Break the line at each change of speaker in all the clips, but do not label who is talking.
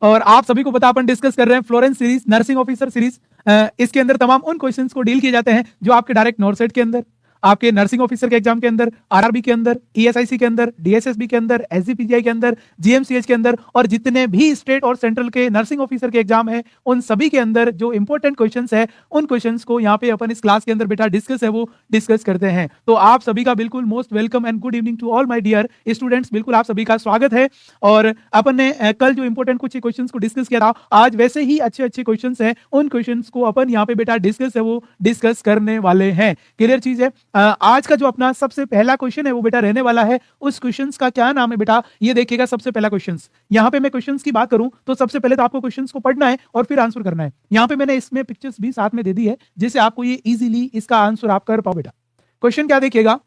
और आप सभी को पता अपन डिस्कस कर रहे हैं Florence series, nursing officer series. इसके अंदर तमाम उन क्वेश्चंस को डील किए जाते हैं जो आपके डायरेक्ट नॉर्सेट के अंदर, आपके नर्सिंग ऑफिसर के एग्जाम के अंदर, आरआरबी के अंदर, ईएसआईसी के अंदर, डीएसएसबी के अंदर, एसजीपीजीआई के अंदर, जीएमसीएच के अंदर और जितने भी स्टेट और सेंट्रल के नर्सिंग ऑफिसर के एग्जाम है उन सभी के अंदर जो इंपॉर्टेंट क्वेश्चंस है उन क्वेश्चंस को यहाँ पे अपन इस क्लास के अंदर बेटा वो डिस्कस करते हैं। तो आप सभी का बिल्कुल most welcome and good evening to all my dear students. बिल्कुल आप सभी का स्वागत है। और अपन ने कल जो इंपॉर्टेंट कुछ क्वेश्चंस को डिस्कस किया था, आज वैसे ही अच्छे क्वेश्चंस हैं, उन क्वेश्चंस को अपन यहाँ पे बेटा डिस्कस करने वाले हैं। क्लियर चीज है। आज का जो अपना सबसे पहला क्वेश्चन है वो बेटा रहने वाला है, उस क्वेश्चंस का क्या नाम है बेटा, ये देखिएगा। सबसे पहला क्वेश्चंस, यहाँ पे मैं क्वेश्चंस की बात करूं तो सबसे पहले तो आपको क्वेश्चंस को पढ़ना है और फिर आंसर करना है। यहाँ पे मैंने इसमें पिक्चर्स भी साथ में दे दी है जिससे आपको ये इजीली इसका आंसर आप कर पाओ बेटा। क्वेश्चन क्या देखिएगा,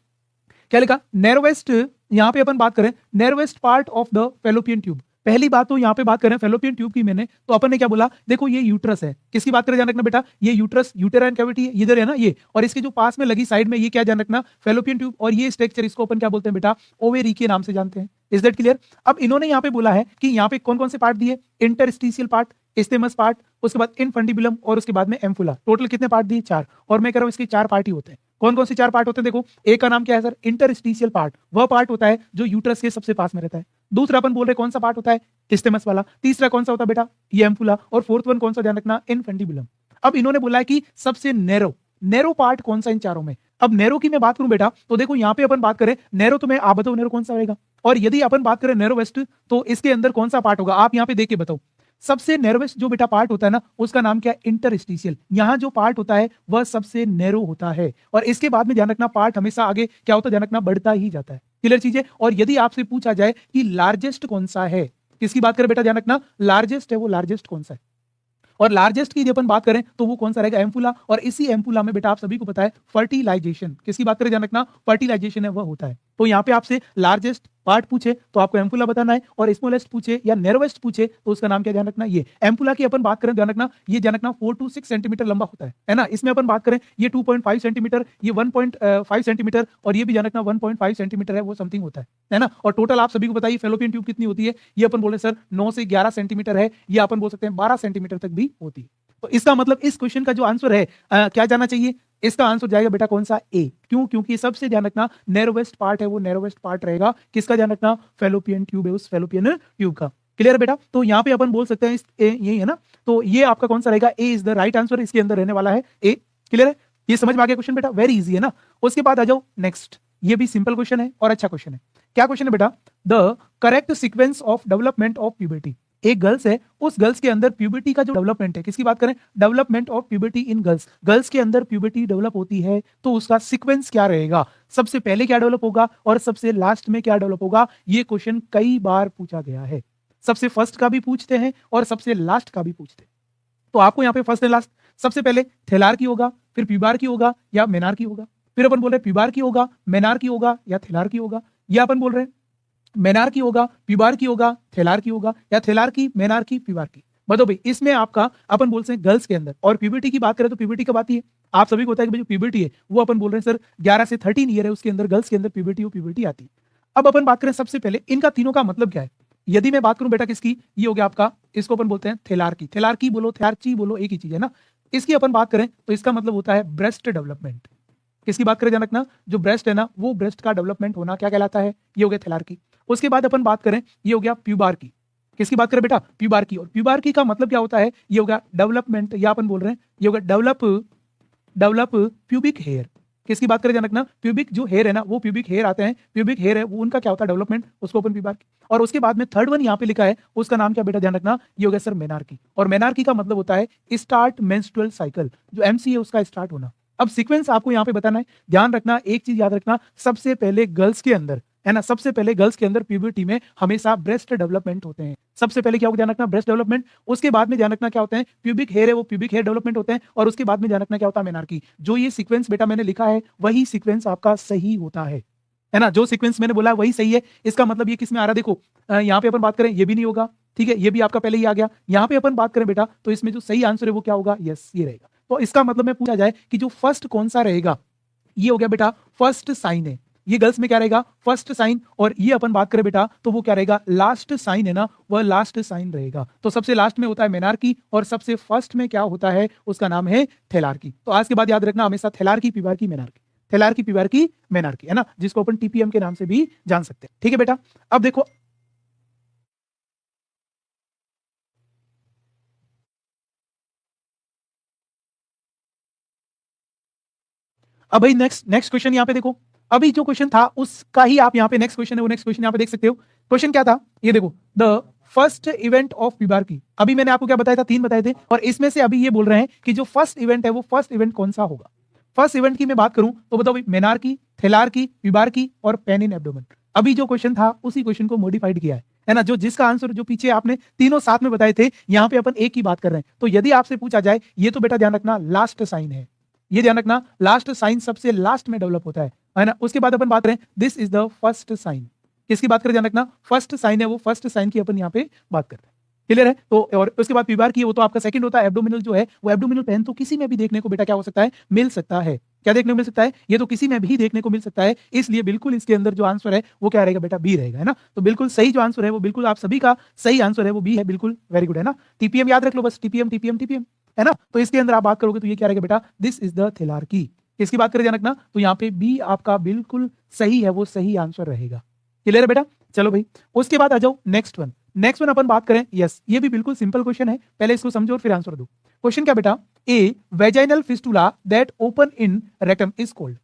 क्या लिखा, नैरोवेस्ट, यहाँ पे अपन बात करें narrowest part of the fallopian tube. पहली बात तो यहाँ पे बात करें फैलोपियन ट्यूब की मैंने, तो अपन ने क्या बोला, देखो ये यूट्रस है। किसकी बात करें ध्यान रखना बेटा, ये यूट्रस, यूटेराइन कैविटी इधर है ना ये, और इसके जो पास में लगी साइड में ये क्या ध्यान रखना, फैलोपियन ट्यूब। और ये स्ट्रक्चर इसको अपन क्या बोलते हैं बेटा, ओवेरी के नाम से जानते हैं। Is that clear. अब इन्होंने यहाँ पे बोला है कि यहाँ पे कौन कौन से पार्ट दिए, इंटरस्टिशियल पार्ट, स्टेमस पार्ट, उसके बाद इनफंडिबुलम और उसके बाद में एम्फुला। टोटल कितने पार्ट दिए, 4। और मैं कह रहा हूँ इसके 4 पार्ट ही होते हैं। कौन कौन से 4 पार्ट होते हैं, देखो, एक का नाम क्या है सर, इंटरस्टिशियल पार्ट। वह पार्ट होता है जो यूट्रस के सबसे पास में रहता है। दूसरा अपन बोल रहे कौन सा पार्ट होता है, स्टेमस वाला। तीसरा कौन सा होता है बेटा, ये एम्फुला। और फोर्थ वन कौन सा, ध्यान रखना, इनफंडिबुलम। अब इन्होंने बोला है कि सबसे नैरो पार्ट कौन सा इन चारों में। अब नैरो की मैं बात करूं बेटा तो देखो यहाँ पे अपन बात करें नैरो, तो मैं आप बताओ नैरो कौन सा रहेगा। और यदि अपन बात करें नैरो वेस्ट तो इसके अंदर कौन सा पार्ट होगा, आप यहाँ पे देख के बताओ। सबसे नैरोवेस्ट जो बेटा पार्ट होता है ना उसका नाम क्या है, इंटरस्टिशियल। यहां जो पार्ट होता है वह सबसे नैरो होता है। और इसके बाद में ध्यान रखना पार्ट हमेशा आगे क्या होता है, ध्यान रखना, बढ़ता ही जाता है। क्लियर चीज है। और यदि आपसे पूछा जाए कि लार्जेस्ट कौन सा है, किसकी बात करें बेटा, ध्यान रखना, लार्जेस्ट है, वो लार्जेस्ट कौन सा है। और लार्जेस्ट की अपन बात करें तो वो कौन सा रहेगा, एम्फुला। और इसी एम्फुला में बेटा आप सभी को पता है फर्टिलाइजेशन, किसकी बात करें ध्यान रखना, फर्टिलाइजेशन है वह होता है। तो यहाँ पे आपसे लार्जेस्ट पार्ट पूछे तो आपको एम्फुला बताना है, और स्मॉलेस्ट पूछे या नैरोवेस्ट पूछे तो उसका नाम क्या ध्यान रखना, ये एम्फुला की अपन बात करें ध्यान रखना, ये ध्यान रखना 4 to 6 सेंटीमीटर लंबा होता है ना। इसमें अपन बात करें ये 2.5 सेंटीमीटर, ये 1.5 सेंटीमीटर, और ये भी ध्यान रखना 1.5 सेंटीमीटर है, वो समथिंग होता है ना। और टोटल आप सभी को बताइए फैलोपियन ट्यूब कितनी होती है, ये अपन बोले सर 9 से 11 सेंटीमीटर है, ये अपन बोल सकते हैं 12 सेंटीमीटर तक भी होती है। तो इसका मतलब इस क्वेश्चन का जो आंसर है क्या जाना चाहिए, इसका आंसर जाएगा बेटा कौन सा, ए। क्यों, क्योंकि सबसे ध्यान रखना नैरोवेस्ट पार्ट है वो नैरोवेस्ट पार्ट रहेगा, किसका ध्यान रखना, फैलोपियन ट्यूब है, उस फैलोपियन ट्यूब का। क्लियर है बेटा। तो यहाँ पे अपन बोल सकते हैं यही है ना, तो ये आपका कौन सा रहेगा, ए इज द राइट आंसर, इसके अंदर रहने वाला है ए। क्लियर है, ये समझ में आ गया क्वेश्चन बेटा, वेरी इजी है ना। उसके बाद आ जाओ नेक्स्ट, ये भी सिंपल क्वेश्चन है और अच्छा क्वेश्चन है। क्या क्वेश्चन है बेटा, the correct sequence of development of puberty. एक गर्ल्स है, उस गर्ल्स के अंदर प्यूबर्टी का जो डेवलपमेंट है, किसकी बात करें, development of puberty in girls. Girls के अंदर प्यूबर्टी डेवलप होती है तो उसका सीक्वेंस क्या रहेगा, सबसे पहले क्या डेवलप होगा और सबसे लास्ट में क्या डेवलप होगा। ये क्वेश्चन कई बार पूछा गया है, सबसे फर्स्ट का भी पूछते हैं और सबसे लास्ट का भी पूछते हैं। तो आपको यहाँ पे फर्स्ट एंड लास्ट, सबसे पहले थेलार की होगा, फिर प्यूबार की होगा या मेनार की होगा। फिर अपन बोल रहे प्यूबार की होगा, मेनार की होगा या थेलार की होगा, या अपन बोल रहे हैं मेनार की होगा, प्यूबार की होगा, थेलार की होगा, या थेलार की, मेनार की, प्यूबार की। बताओ भाई, इसमें आपका अपन बोलते हैं गर्ल्स के अंदर। और प्यूबर्टी की बात करें तो प्यूबर्टी कब आती है, आप सभी को होता है कि जो प्यूबर्टी है वो अपन बोल रहे हैं सर 11 से 13 ईयर है, उसके अंदर गर्ल्स के अंदर प्यूबर्टी आती है। अब अपन बात करें सबसे पहले इनका तीनों का मतलब क्या है। यदि मैं बात करूं बेटा किसकी, ये हो गया आपका, इसको अपन बोलते हैं थेलार की, थेलार की बोलो, थेलारची बोलो, एक ही चीज है ना। इसकी अपन बात करें तो इसका मतलब होता है ब्रेस्ट डेवलपमेंट। किसकी बात करें ध्यान रखना, जो ब्रेस्ट है ना वो ब्रेस्ट का डेवलपमेंट होना क्या कहलाता है, ये हो गया थेलार की। उसके बाद अपन बात करें ये हो गया प्यूबार की। किसकी बात करें बेटा, प्यूबार की। और प्यूबार की का मतलब क्या होता है, ये हो गया डेवलपमेंट, या अपन बोल रहे हैं ये हो गया डेवलप प्यूबिक हेयर। किसकी बात करें ध्यान रखना, प्यूबिक जो हेयर है ना, वो प्यूबिक हेयर आते हैं, प्यूबिक हेयर है वो उनका क्या होता है डेवलपमेंट, उसको अपन प्यूबार की। और उसके बाद में थर्ड वन यहाँ पे लिखा है, उसका नाम क्या बेटा ध्यान रखना, ये हो गया सर मेनार्की। और मेनार्की का मतलब होता है स्टार्ट मेंस्ट्रुअल साइकिल, जो एमसी है उसका स्टार्ट होना। अब सीक्वेंस आपको यहाँ पे बताना है, ध्यान रखना, एक चीज याद रखना, सबसे पहले गर्ल्स के अंदर है ना, सबसे पहले गर्ल्स के अंदर प्यूबर्टी में हमेशा ब्रेस्ट डेवलपमेंट होते हैं। सबसे पहले क्या होगा ध्यान रखना, ब्रेस्ट डेवलपमेंट। उसके बाद में ध्यान रखना क्या होते हैं, प्यूबिक हेयर है वो प्यूबिक हेयर डेवलपमेंट होते हैं। और उसके बाद में ध्यान रखना क्या होता है, मेनार्की। जो ये सीक्वेंस बेटा मैंने लिखा है वही सीक्वेंस आपका सही होता है ना। जो सीक्वेंस मैंने बोला वही सही है। इसका मतलब ये किस में आ रहा है, देखो यहाँ पे अपन बात करें ये भी नहीं होगा, ठीक है, ये भी आपका पहले ही आ गया। यहाँ पे अपन बात करें बेटा तो इसमें जो सही आंसर है वो क्या होगा, यस ये रहेगा। तो इसका मतलब में पूछा जाए कि जो फर्स्ट कौन सा रहेगा, ये हो गया बेटा फर्स्ट साइन है। ये गर्ल्स में क्या रहेगा, फर्स्ट साइन, और ये अपन बात करें बेटा तो वो क्या रहेगा, लास्ट साइन है ना, वह लास्ट साइन रहेगा। तो सबसे लास्ट में होता है मेनार्की और सबसे फर्स्ट में क्या होता है, उसका नाम है थेलार्की। तो आज के बाद याद रखना हमेशा थेलार्की, पीबार्की, मेनार्की, थेलार्की, पीबार्की, मेनार्की, है ना, जिसको अपन टीपीएम के नाम से भी जान सकते हैं। ठीक है बेटा, अब देखो अब भाई नेक्स्ट क्वेश्चन यहाँ पे देखो, अभी जो क्वेश्चन था उसका ही आप यहाँ पे नेक्स्ट क्वेश्चन है, वो नेक्स्ट क्वेश्चन यहाँ पे देख सकते हो। क्वेश्चन क्या था, ये देखो, द फर्स्ट इवेंट ऑफ पीबार्की। अभी मैंने आपको क्या बताया था, 3 बताए थे, और इसमें से अभी ये बोल रहे हैं कि जो फर्स्ट इवेंट है वो फर्स्ट इवेंट कौन सा होगा। फर्स्ट इवेंट की मैं बात करूं तो बताओ भाई, मेनार्की, थेलार्की, पीबार्की और पेन इन एब्डोमेन। अभी जो क्वेश्चन था उसी क्वेश्चन को मॉडिफाइड किया है ना, जो जिसका आंसर जो पीछे आपने तीनों साथ में बताए थे, यहाँ पे अपन एक की बात कर रहे हैं। तो यदि आपसे पूछा जाए, ये तो बेटा ध्यान रखना लास्ट साइन है, ये ध्यान रखना लास्ट साइन सबसे लास्ट में डेवलप होता है ना। उसके बाद अपन बात करें, this is the first sign, किसकी बात करें, ध्यान रखना फर्स्ट साइन है, वो फर्स्ट साइन की अपन यहाँ पे बात करते हैं। क्लियर है। तो और उसके बाद पीबार की वो तो आपका सेकंड होता है, एब्डोमिनल जो है वो एब्डोमिनल पेन तो किसी में भी देखने को बेटा क्या हो सकता है, मिल सकता है। क्या देखने को मिल सकता है, ये तो किसी में भी देखने को मिल सकता है, इसलिए बिल्कुल इसके अंदर जो आंसर है वो क्या रहेगा बेटा, बी रहेगा, है ना। तो बिल्कुल सही जो आंसर है वो बिल्कुल आप सभी का सही आंसर है वो बी है, बिल्कुल वेरी गुड, है ना। टीपीएम याद रख लो बस, टीपीएम टीपीएम टीपीएम, है ना। तो इसके अंदर आप बात करोगे तो ये क्या रहेगा बेटा, दिस इज द थेलार्की। किसकी बात करें ध्यान रखना, तो यहाँ पे बी आपका बिल्कुल सही है, वो सही आंसर रहेगा। क्लियर है बेटा। चलो भाई, उसके बाद आ जाओ नेक्स्ट वन। नेक्स्ट वन अपन बात करें, यस ये भी बिल्कुल सिंपल क्वेश्चन है, पहले इसको समझो और फिर आंसर दो। क्वेश्चन क्या बेटा, a vaginal fistula that open in rectum is called.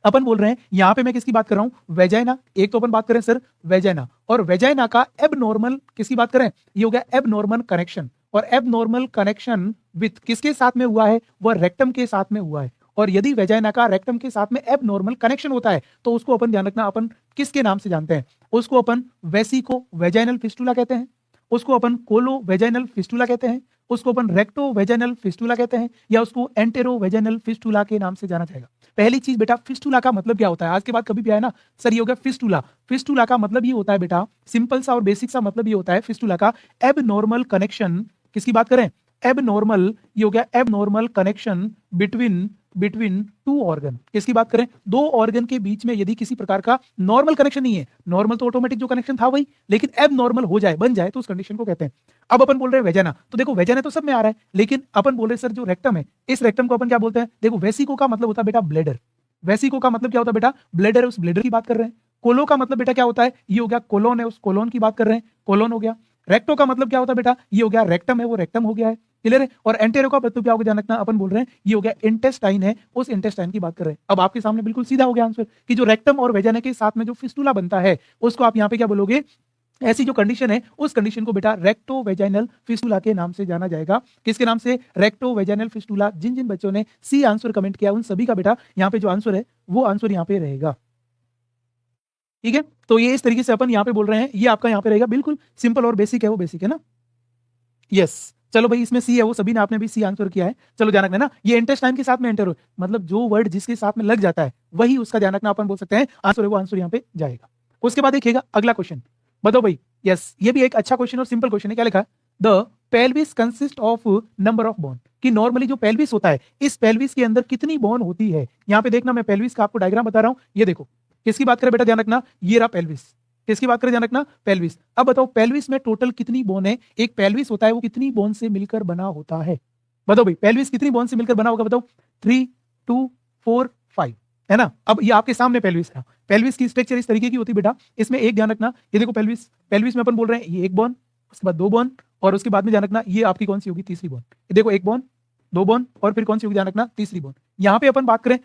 अपन बोल रहे हैं यहाँ पे मैं किसकी बात कर रहा हूं, वेजाइना। एक तो अपन बात करें सर वेजाइना, और वेजाइना का एबनॉर्मल किसकी बात करें, ये हो गया एबनॉर्मल कनेक्शन, और एबनॉर्मल कनेक्शन विथ किसके साथ में हुआ है, वह रेक्टम के साथ में हुआ है। और यदि वेजाइना का रेक्टम के साथ में एबनॉर्मल कनेक्शन होता है तो उसको अपन ध्यान रखना, अपन किसके नाम से जानते हैं, उसको अपन वेसिको वेजाइनल फिस्टुला कहते हैं, उसको अपन कोलो वेजाइनल फिस्टुला कहते हैं, उसको अपन रेक्टो वेजाइनल फिस्टुला कहते हैं, या उसको एंटेरो वेजाइनल फिस्टुला के नाम से जाना जाएगा। पहली चीज बेटा, फिस्टुला का मतलब क्या होता है, आज के बाद कभी भी आया ना सर ये हो गया फिस्टुला। फिस्टुला का मतलब ये होता है बेटा, सिंपल सा और बेसिक सा मतलब ये होता है फिस्टुला का, एबनॉर्मल कनेक्शन, किसकी बात करें, एबनॉर्मल, ये हो गया abnormal connection between between two organ. किसकी बात करें, दो ऑर्गन के बीच में यदि किसी प्रकार का नॉर्मल कनेक्शन नहीं है, नॉर्मल तो ऑटोमेटिक जो कनेक्शन था वही, लेकिन एब नॉर्मल हो जाए, बन जाए, तो उस कंडीशन को कहते हैं। अब अपन बोल रहे हैं वेजाना, तो देखो वेजाना तो सब में आ रहा है, लेकिन अपन बोल रहे सर जो रेक्टम है, इस रेक्टम को अपन क्या बोलते हैं, देखो वेसिको का मतलब होता है बेटा ब्लेडर। वेसिको का मतलब क्या होता है बेटा, ब्लेडर है, उस ब्लेडर की बात कर रहे हैं। कोलो का मतलब बेटा क्या होता है, ये हो गया कोलोन है, उस कोलोन की बात कर रहे हैं, कोलोन हो गया। रेक्टो का मतलब क्या होता है बेटा, ये हो गया रेक्टम है, वो रेक्टम हो गया है। क्लियर है। और एंटेरो का मतलब क्या होगा ध्यान रखना, अपन बोल रहे हैं ये हो गया इंटेस्टाइन है, उस इंटेस्टाइन की बात कर रहे हैं। अब आपके सामने बिल्कुल सीधा हो गया आंसर कि जो रेक्टम और वेजाना के साथ में जो फिस्टुला बनता है उसको आप यहाँ पे क्या बोलोगे, ऐसी जो कंडीशन है उस कंडीशन को बेटा रेक्टो वेजाइनल फिस्टुला के नाम से जाना जाएगा। किसके नाम से, रेक्टो वेजाइनल फिस्टुला। जिन जिन बच्चों ने सी आंसर कमेंट किया उन सभी का बेटा यहाँ पे जो आंसर है वो आंसर यहाँ पे रहेगा। ठीक है, तो ये इस तरीके से अपन यहाँ पे बोल रहे हैं, ये आपका यहाँ पे रहेगा, बिल्कुल सिंपल और बेसिक है, वो बेसिक है ना। यस, चलो भाई इसमें सी है, वो सभी ने आपने भी सी आंसर किया है। चलो ध्यान रखना ना, ये इंटेस्टाइन के साथ में एंटेरो, मतलब जो वर्ड जिसके साथ में लग जाता है वही उसका ध्यान रखना, अपन बोल सकते हैं आंसर है, वो आंसर यहाँ पे जाएगा। उसके बाद देखिएगा अगला क्वेश्चन, बताओ भाई। यस, ये भी एक अच्छा क्वेश्चन और सिंपल क्वेश्चन है। क्या लिखा, the pelvis consist of number of bone, कि नॉर्मली जो पेल्विस होता है, इस पेल्विस के अंदर कितनी बोन होती है। यहाँ पे देखना, मैं पेल्विस का आपको डायग्राम बता रहा हूँ, ये देखो किसकी बात करें बेटा, ध्यान रखना, ये रहा पेल्विस। किसकी बात करें, ध्यान रखना, पेल्विस। अब बताओ पेल्विस में टोटल कितनी बोन है, एक पेल्विस होता है वो कितनी बोन से मिलकर बना होता है, बताओ भाई पेल्विस कितनी बोन से मिलकर बना होगा, बताओ 3 2 4 5, है ना। अब ये आपके सामने पेल्विस है, पेल्विस की स्ट्रक्चर इस तरीके की होती है बेटा। इसमें एक ध्यान रखना, ये देखो पेल्विस, पेल्विस में अपन बोल रहे हैं ये एक बोन, उसके बाद 2 बोन, और उसके बाद में ध्यान रखना ये आपकी कौन सी होगी, तीसरी बोन। ये देखो 1 बोन, 2 बोन, और फिर कौन सी होगी, ध्यान रखना तीसरी बोन। यहाँ पे अपन बात करें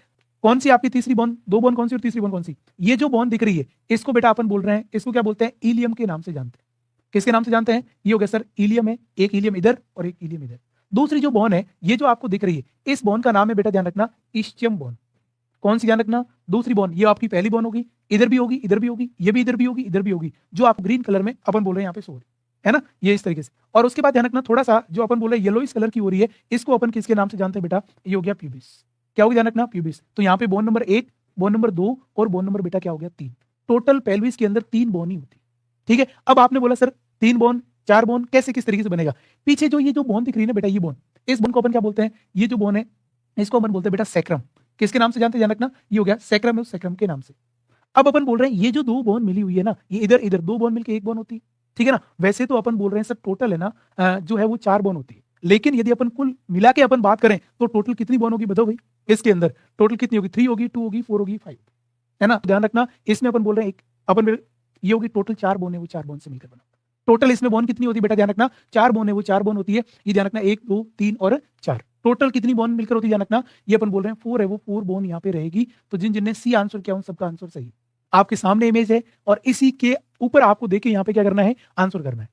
कौन सी आपकी तीसरी बोन, 2 बोन कौन सी और तीसरी बोन कौन सी, ये जो बोन दिख रही है इसको बेटा अपन बोल रहे हैं, इसको क्या बोलते हैं, इलियम के नाम से जानते हैं। किसके नाम से जानते हैं, ये हो गया सर इलियम है, एक इलियम इधर और एक इलियम इधर। दूसरी जो बोन है, ये जो आपको दिख रही है, इस बोन का नाम है बेटा, ध्यान रखना इस्चियम बोन। कौन सी, ध्यान रखना दूसरी बोन, ये आपकी पहली बोन होगी, इधर भी होगी, इधर भी होगी, ये भी इधर भी होगी, इधर भी होगी, जो आप ग्रीन कलर में अपन बोल रहे हैं यहाँ पे सो रही है ना, ये इस तरीके से। और उसके बाद ध्यान रखना थोड़ा सा जो अपन बोल रहे हैं येलोइश कलर की हो रही है, इसको अपन किसके नाम से जानते हैं बेटा, ये हो गया प्यूबिस। क्या हो गया, ध्यान रखना प्यूबिस। तो यहाँ पे बोन नंबर 1, बोन नंबर 2 और बोन नंबर बेटा क्या हो गया 3। टोटल पेल्विस के अंदर 3 बोन ही होती। ठीक है, अब आपने बोला सर 3 बोन 4 बोन कैसे, किस तरीके से बनेगा। पीछे जो ये जो बोन दिख रही है ना बेटा, ये बोन, इस बोन को अपन क्या बोलते हैं, ये जो बोन है इसको अपन बोलते हैं बेटा सैक्रम। किसके नाम से जानते हैं, ध्यान रखना, ये हो गया सैक्रम, सैक्रम के नाम से। अब अपन बोल रहे हैं ये जो दो बोन मिली हुई है ना, ये इधर इधर दो बोन मिलके एक बोन होती है, ठीक है ना। वैसे तो अपन बोल रहे हैं सर टोटल है ना जो है वो 4 बोन होती है, लेकिन यदि अपन कुल मिला के अपन बात करें तो टोटल कितनी बोन होगी बताओ भाई। इसके अंदर टोटल कितनी होगी, 3 होगी, 2 होगी, 4 होगी, 5, है ना। ध्यान रखना इसमें अपन बोल रहे हैं एक अपन ये होगी टोटल 4 बोन है, वो 4 बोन से मिलकर बना। टोटल इसमें बोन कितनी होती है बेटा, ध्यान रखना 4 बोन है, वो 4 बोन होती है। ये ध्यान रखना 1 2 3 और 4, टोटल कितनी बोन मिलकर होती है ध्यान रखना, ये अपन बोल रहे हैं 4 है, वो 4 बोन यहाँ पे रहेगी। तो जिन जिनने सी आंसर किया उन सबका आंसर सही। आपके सामने इमेज है और इसी के ऊपर आपको देखे यहाँ पे क्या करना है, आंसर करना है।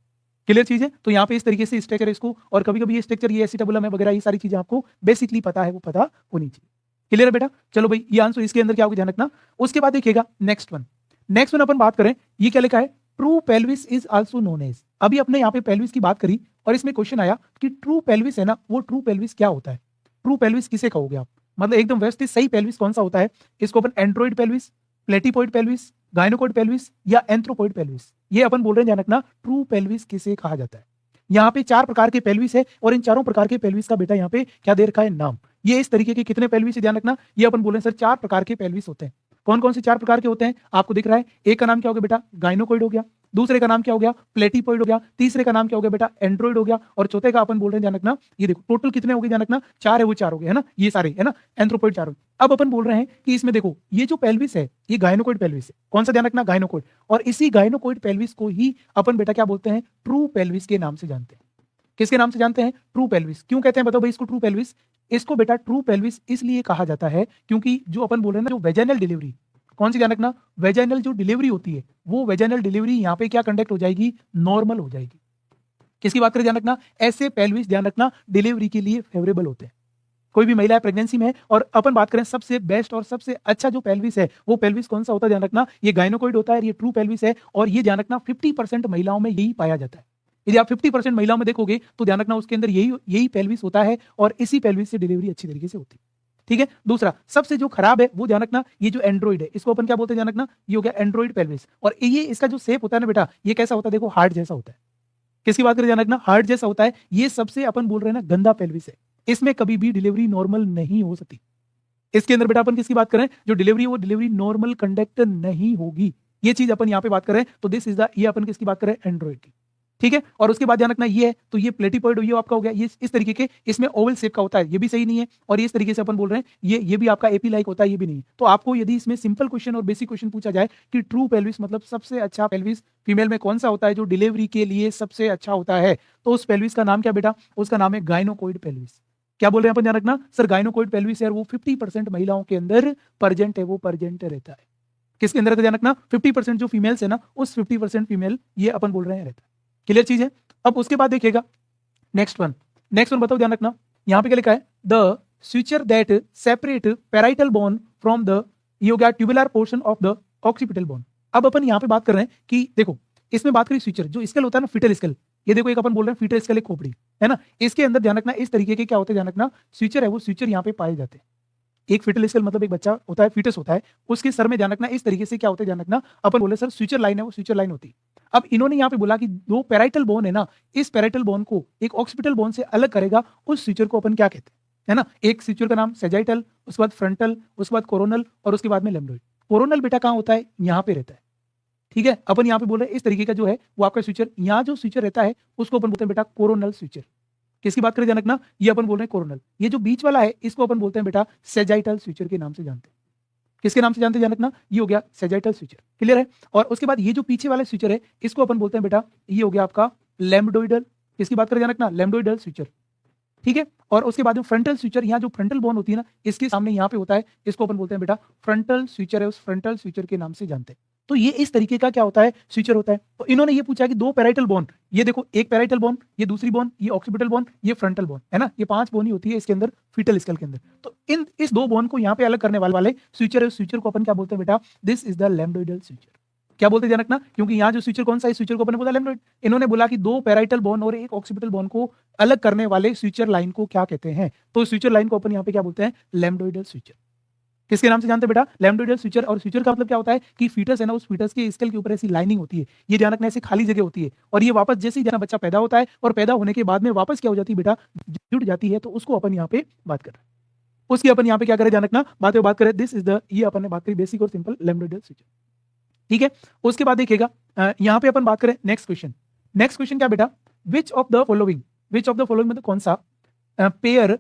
क्लियर चीज है। तो यहाँ पे इस तरीके से स्ट्रक्चर इसको, और कभी कभी ये स्ट्रक्चर ये एसिटाबुलम है वगैरह, ये सारी चीजें आपको बेसिकली पता है, वो पता होनी चाहिए। क्लियर है बेटा। चलो भाई ये आंसर इसके अंदर क्या होगा ध्यान रखना। उसके बाद देखिएगा नेक्स्ट वन अपन बात करें, ये क्या लिखा है, true pelvis is also known as. अभी अपने यहाँ पे पेल्विस की बात करी और इसमें क्वेश्चन आया कि ट्रू पेल्विस है ना, वो ट्रू पेल्विस क्या होता है। ट्रू पेल्विस किसे कहोगे आप, मतलब एकदम व्यवस्थित सही पेल्विस कौन सा होता है। इसको अपन एंड्रॉइड पेल्विस, प्लेटिपॉइड पेल्विस, गायनोकॉइड पेल्विस या एंथ्रोपॉइड पेल्विस, ये अपन बोल रहे हैं ध्यान रखना ट्रू पेल्विस किसे कहा जाता है। यहाँ पे 4 प्रकार के पेल्विस है और इन चारों प्रकार के पेल्विस का बेटा यहाँ पे क्या दे रखा है, नाम। ये इस तरीके के कितने पेल्विस है ध्यान रखना, ये अपन बोल रहे हैं सर 4 प्रकार के पेल्विस होते हैं। कौन कौन से 4 प्रकार के होते हैं आपको दिख रहा है। एक का नाम क्या हो गया बेटा, गायनोकॉइड हो गया, दूसरे का नाम क्या हो गया, प्लेटिपॉइड हो गया, तीसरे का नाम क्या हो गया बेटा, एंड्रॉइड हो गया, और चौथे का अपन बोल रहे हैं ध्यान रखना, ये देखो टोटल कितने हो गए ध्यान रखना, 4 है, वो 4 हो गए, है ना, ये सारे है ना, एंथ्रोपॉइड 4 हो गए। अब अपन बोल रहे हैं कि इसमें देखो ये जो पेल्विस है ये गायनोकॉइड पेल्विस है। कौन सा ध्यान रखना, गायनोकॉइड। और इसी गायनोकॉइड पेल्विस को ही अपन बेटा क्या बोलते हैं, ट्रू पेल्विस के नाम से जानते हैं। किसके नाम से जानते हैं, ट्रू पेल्विस। क्यों कहते हैं बताओ भाई इसको ट्रू पेल्विस। इसको बेटा ट्रू पेल्विस इसलिए कहा जाता है क्योंकि जो अपन बोल रहे हैं ना, जो वेजाइनल डिलीवरी, कौन सी ध्यान रखना, वेजाइनल जो डिलीवरी होती है वो वेजाइनल डिलीवरी यहाँ पे क्या कंडक्ट हो जाएगी, नॉर्मल हो जाएगी। किसकी बात करें ध्यान रखना, ऐसे पेल्विस ध्यान रखना डिलीवरी के लिए फेवरेबल होते हैं। कोई भी महिला प्रेगनेंसी में है और अपन बात करें सबसे बेस्ट और सबसे अच्छा जो पेल्विस है वो पेल्विस कौन सा होता है ध्यान रखना, ये गायनोकॉइड होता है, ये ट्रू पेल्विस है। और ये ध्यान रखना 50% महिलाओं में यही पाया जाता है। यदि आप 50% महिलाओं में देखोगे तो ध्यान रखना उसके अंदर यही पेल्विस होता है और इसी पेल्विस से डिलीवरी अच्छी तरीके से होती है। ठीक है। दूसरा सबसे जो खराब है वो ध्यान रखना, ये जो एंड्रॉइड है इसको अपन क्या बोलते हैं ध्यान रखना, ये हो गया एंड्रॉइड पेल्विस। और ये इसका जो शेप होता है ना बेटा, ये कैसा होता है, देखो हार्ट जैसा होता है। किसकी बात करें ध्यान रखना, हार्ट जैसा होता है। ये सबसे अपन बोल रहे हैं ना गंदा पेल्विस है, इसमें कभी भी डिलीवरी नॉर्मल नहीं हो सकती। इसके अंदर बेटा अपन किसकी बात करें, जो डिलीवरी वो डिलीवरी नॉर्मल कंडक्ट नहीं होगी। ये चीज अपन यहाँ पे बात करें तो दिस इज द, ये अपन किसकी बात करें, एंड्रॉइड की। ठीक है। और उसके बाद ध्यान रखना ये है, तो ये प्लेटिपॉइड ये आपका हो गया, ये इस तरीके के इसमें ओवल शेप का होता है, ये भी सही नहीं है। और इस तरीके से अपन बोल रहे हैं ये भी आपका एपी लाइक होता है, ये भी नहीं है। तो आपको यदि इसमें सिंपल क्वेश्चन और बेसिक क्वेश्चन पूछा जाए कि ट्रू पेल्विस मतलब सबसे अच्छा पेल्विस फीमेल में कौन सा होता है जो डिलीवरी के लिए सबसे अच्छा होता है, तो उस पेल्विस का नाम क्या बेटा, उसका नाम है गायनोकॉइड पेल्विस। क्या बोल रहे हैं अपन ध्यान रखना, सर गायनोकॉइड पेल्विस है, वो 50% महिलाओं के अंदर प्रेजेंट है, वो प्रेजेंट रहता है। किसके अंदर ध्यान रखना, 50% जो फीमेल्स है ना, उस 50% फीमेल ये अपन बोल रहे हैं रहता है। क्लियर चीज है। अब उसके बाद देखिएगा नेक्स्ट वन बताओ ध्यान रखना, यहां पे क्या लिखा है, the switcher that separate parietal bone from the, ये हो गया tubular portion of the occipital bone. अब अपन यहां पे बात कर रहे हैं कि देखो इसमें बात करें स्विचर, जो स्केल होता है ना फीटल स्केल, ये देखो एक अपन बोल रहे हैं फीटल स्केल एक खोपड़ी है ना, इसके अंदर ध्यान रखना इस तरीके के क्या होते हैं ध्यान रखना, स्विचर है वो स्विचर यहाँ पे पाए जाते हैं। एक फीटल स्केल मतलब एक बच्चा होता है, फीटस होता है, उसके सर में ध्यान रखना इस तरीके से क्या होता है ध्यान रखना, अपन बोले सर स्विचर लाइन है, वो स्विचर लाइन होती है। अब इन्होंने यहाँ पे बोला कि दो पैराइटल बोन है ना, इस पैराइटल बोन को एक ऑक्सीपिटल बोन से अलग करेगा, उस स्विचर को अपन क्या कहते हैं, है ना। एक स्विचर का नाम सेजाइटल, उसके बाद फ्रंटल, उसके बाद कोरोनल और उसके बाद में लेम्बोइड। कोरोनल बेटा कहाँ होता है, यहाँ पे रहता है। ठीक है। अपन यहाँ पे बोल रहे हैं इस तरीके का जो है वो आपका स्विचर, यहाँ जो स्विचर रहता है उसको अपन बोलते हैं बेटा कोरोनल स्विचर। किसकी बात करें ध्यान रखना, ये अपन बोल रहे हैं कोरोनल। ये जो बीच वाला है इसको अपन बोलते हैं बेटा सेजाइटल स्विचर के नाम से जानते हैं। किसके नाम से जानते हैं ध्यान रखना, ये हो गया सेजाइटल स्विचर। क्लियर है। और उसके बाद ये जो पीछे वाला स्विचर है इसको अपन बोलते हैं बेटा, ये हो गया आपका लैम्बडोइडल। किसकी बात करें ध्यान रखना, लैम्बडोइडल स्विचर। ठीक है। और उसके बाद में फ्रंटल स्विचर, यहाँ जो फ्रंटल बोन होती है ना इसके सामने यहाँ पे होता है, इसको अपन बोलते हैं बेटा फ्रंटल स्विचर है, उस फ्रंटल स्विचर के नाम से जानते हैं। तो ये इस तरीके का क्या होता है, स्विचर होता है। तो इन्होंने ये पूछा कि दो पैराइटल बोन, ये देखो एक पैराइटल बोन, ये दूसरी बोन, ये ऑक्सीपिटल बोन, ये फ्रंटल बोन, है ना, ये 5 बोन ही होती है इसके अंदर फीटल स्केल के अंदर। तो इस 2 बोन को यहाँ पे अलग करने वाले स्विचर है, स्विचर को अपन क्या बोलते हैं बेटा, दिस इज द लैम्बडोइडल स्विचर। क्या बोलते हैं ध्यान रखना, क्योंकि यहाँ जो स्विचर कौन सा है, स्विचर को अपन बोला लैम्बडोइड। इन्होंने बोला कि 2 पैराइटल बोन और एक ऑक्सीपिटल बोन को अलग करने वाले स्विचर लाइन को क्या कहते हैं, तो स्विचर लाइन को अपन यहाँ पे क्या बोलते हैं, लैम्बडोइडल स्विचर। किसके नाम से जानते हैं बेटा, लैम्बडोइडल स्विचर। और स्विचर का मतलब क्या होता है कि फीटस है ना, उस फीटस के स्केल के ऊपर ऐसी लाइनिंग होती है, ये ध्यान रखना ऐसी खाली जगह होती है, और ये वापस जैसे ही बच्चा पैदा होता है और पैदा होने के बाद में वापस क्या हो जाती है बेटा, जुड़ जाती है। तो उसको अपन यहाँ पे बात कर रहे हैं, उसकी अपन यहाँ पे क्या करें ध्यान रखना, बात करें, दिस इज द, ये अपन ने बात करी बेसिक और सिंपल लैम्बडोइडल स्विचर। ठीक है। उसके बाद देखिएगा यहाँ पे अपन बात करें नेक्स्ट क्वेश्चन क्या बेटा, विच ऑफ द फॉलोइंग मतलब कौन सा pair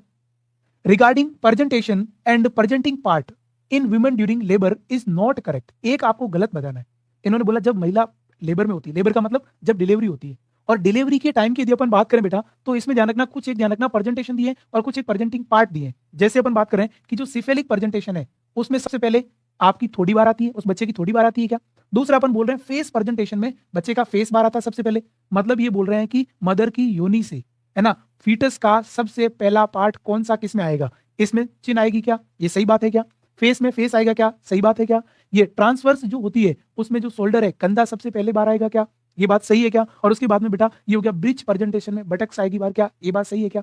regarding presentation and presenting part in women during labour is not correct. एक आपको गलत बताना है। इन्होंने बोला जब महिला लेबर में होती है, लेबर का मतलब जब डिलीवरी होती है, और डिलीवरी के टाइम की यदि अपन बात करें बेटा, तो इसमें ध्यान रखना, कुछ एक ध्यान रखना प्रेजेंटेशन दिए और कुछ एक प्रेजेंटिंग पार्ट दिए। जैसे अपन बात करें कि जो सिफेलिक प्रेजेंटेशन है उसमें सबसे पहले आपकी थोड़ी बार आती है, उस बच्चे की थोड़ी बार आती है क्या। दूसरा अपन बोल रहे हैं फेस प्रेजेंटेशन में बच्चे का फेस बार आता है सबसे पहले, मतलब ये बोल रहे हैं कि मदर की योनि से, है ना, फीटस का सबसे पहला पार्ट कौन सा किस में आएगा, इसमें चिन्ह आएगी क्या, ये सही बात है क्या। फेस में फेस आएगा क्या, सही बात है क्या। ये ट्रांसवर्स जो होती है उसमें जो शोल्डर है, कंधा सबसे पहले बार आएगा क्या, ये बात सही है क्या। और उसके बाद में बेटा ये हो गया ब्रिज प्रेजेंटेशन में बटक्स आएगी बार क्या, ये बात सही है क्या।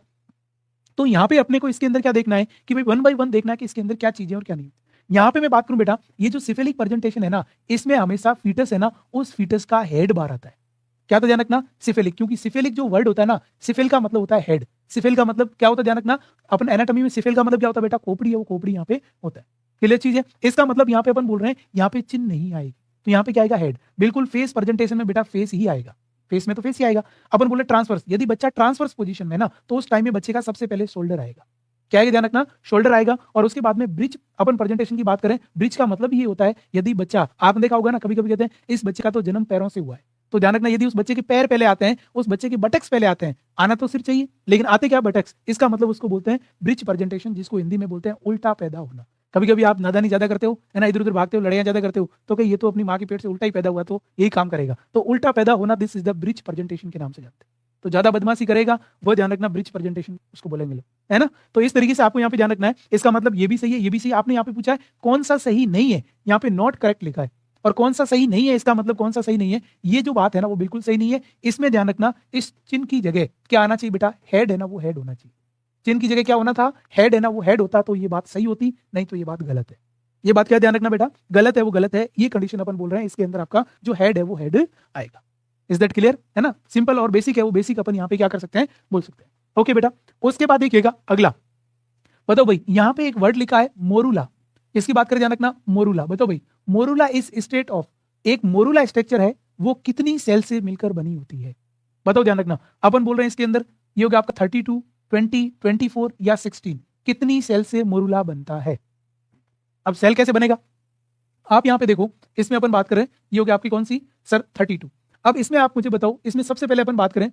तो यहाँ पे अपने को इसके अंदर क्या देखना है कि भाई 1 बाय 1 देखना है कि इसके अंदर क्या चीजें और क्या नहीं। यहाँ पे मैं बात करूं बेटा, ये जो सिफिलिक प्रेजेंटेशन है ना, इसमें हमेशा फीटस है ना, उस फीटस का हेड बार आता है। क्या तो ध्यान रखना, सिफिलिक, क्योंकि सिफिलिक जो वर्ड होता है ना, सिफिल का मतलब होता है हेड, सिफिल का मतलब क्या होता है ध्यान रखना, अपन एनाटॉमी में सिफिल का मतलब क्या होता है बेटा, खोपड़ी है, वो खोपड़ी यहाँ पे होता है। क्लियर चीज है। इसका मतलब यहाँ पे अपन बोल रहे हैं यहाँ पे चिन्ह नहीं आएगी, तो यहाँ पे क्या आएगा, हेड। बिल्कुल फेस प्रेजेंटेशन में बेटा फेस ही आएगा, फेस में तो फेस ही आएगा। अपन बोले ट्रांसवर्स, यदि बच्चा ट्रांसवर्स पोजीशन में ना, तो उस टाइम में बच्चे का सबसे पहले शोल्डर आएगा। क्या है ध्यान रखना, शोल्डर आएगा। और उसके बाद में ब्रिज, अपन प्रेजेंटेशन की बात करें, ब्रिज का मतलब ये होता है यदि बच्चा, आपने देखा होगा ना कभी कभी कहते हैं इस बच्चे का तो जन्म पैरों से हुआ है, तो ध्यान रखना यदि उस बच्चे के पैर पहले आते हैं, उस बच्चे के बटक्स पहले आते हैं, आना तो सिर चाहिए लेकिन आते क्या बटक्स, इसका मतलब उसको बोलते हैं ब्रिज प्रेजेंटेशन, जिसको हिंदी में बोलते हैं उल्टा पैदा होना। कभी कभी आप नादानी ज्यादा करते हो, है ना, इधर उधर भागते हो, लड़ाइयां ज्यादा करते हो, तो कहीं ये तो अपनी माँ के पेट से उल्टा ही पैदा हुआ, तो यही काम करेगा, तो उल्टा पैदा होना, this is the bridge presentation के नाम से जानते हैं। तो ज्यादा बदमाशी करेगा वो ध्यान रखना ब्रिज प्रेजेंटेशन उसको बोलेंगे लोग, है ना। तो इस तरीके से आपको यहाँ पे ध्यान रखना है। इसका मतलब ये भी सही है, ये भी सही है। आपने यहाँ पे पूछा है कौन सा सही नहीं है, यहाँ पे नॉट करेक्ट लिखा है, और कौन सा सही नहीं है, इसका मतलब कौन सा सही नहीं है, ये जो बात है ना वो बिल्कुल सही नहीं है। इसमें ध्यान रखना, इस चिन्ह की जगह क्या आना चाहिए बेटा, हेड है ना, वो हेड होना चाहिए। चिन्ह की जगह क्या होना था, हेड है ना, वो हेड होता, तो ये बात सही होती, नहीं तो ये बात गलत है। ये बात क्या ध्यान रखना बेटा, गलत है वो गलत है, ये कंडीशन अपन बोल रहे हैं, इसके अंदर आपका जो हेड है वो हेड आएगा। इज दैट क्लियर, है ना, सिंपल और बेसिक है वो, बेसिक अपन यहाँ पे क्या कर सकते हैं, बोल सकते हैं। ओके बेटा, उसके बाद देखिएगा अगला, बताओ भाई यहाँ पे एक वर्ड लिखा है मोरूला, इसकी बात करें ध्यान रखना, मोरूला। बताओ भाई मोरूला इज स्टेट ऑफ, एक मोरूला स्ट्रक्चर है वो कितनी सेल से मिलकर बनी होती है, बताओ ध्यान रखना। अपन बोल रहे हैं इसके अंदर ये होगा आपका 32, 20, 24 या 16, कितनी सेल से मोरूला बनता है। अब सेल कैसे बनेगा, आप यहाँ पे देखो, इसमें अपन बात करें ये हो गया आपकी कौन सी सर 32। अब इसमें आप मुझे बताओ, इसमें सबसे पहले अपन बात करें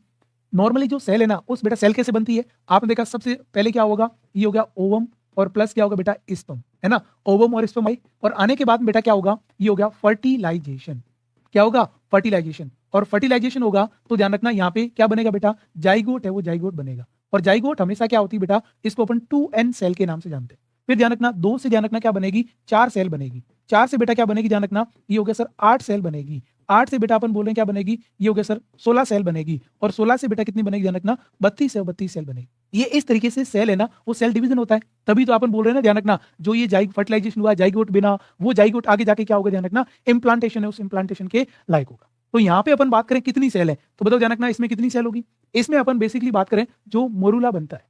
नॉर्मली जो सेल है ना, उस बेटा सेल कैसे बनती है, आपने देखा सबसे पहले क्या होगा, ये हो गया ओवम और प्लस क्या होगा बेटा स्पर्म, है ना, ओवम और स्पर्म आई, और आने के बाद बेटा क्या होगा, ये हो गया फर्टिलाइजेशन। क्या होगा, फर्टिलाइजेशन। और फर्टिलाइजेशन होगा तो ध्यान रखना यहाँ पे क्या बनेगा बेटा, जाइगोट है वो जाइगोट बनेगा। और जाइगोट हमेशा क्या होती है बेटा, इसको अपन 2n सेल के नाम से जानते हैं। फिर ध्यान रखना 2 से ध्यान रखना क्या बनेगी, 4 सेल बनेगी। 4 से बेटा क्या बनेगी ध्यान रखना, ये हो गया सर 8 सेल बनेगी। 8 से बेटा अपन बोल रहे हैं क्या बनेगी, ये हो गया सर 16 सेल बनेगी। और 16 से बेटा कितनी बनेगी ध्यान रखना, 32 से 32 सेल बनेगी। ये इस तरीके से सेल है ना, वो सेल डिवीजन होता है, तभी तो अपन बोल रहे हैं ना, ध्यान रखना जो ये फर्टिलाइजेशन हुआ जाइगोट बिना, वो जाइगोट आगे जाके क्या होगा ध्यान रखना, इम्प्लांटेशन है, उस इम्प्लांटेशन के लायक होगा। तो यहाँ पे अपन बात करें कितनी सेल है, तो बताओ ध्यान रखना इसमें कितनी सेल होगी। इसमें अपन बेसिकली बात करें जो मोरूला बनता है,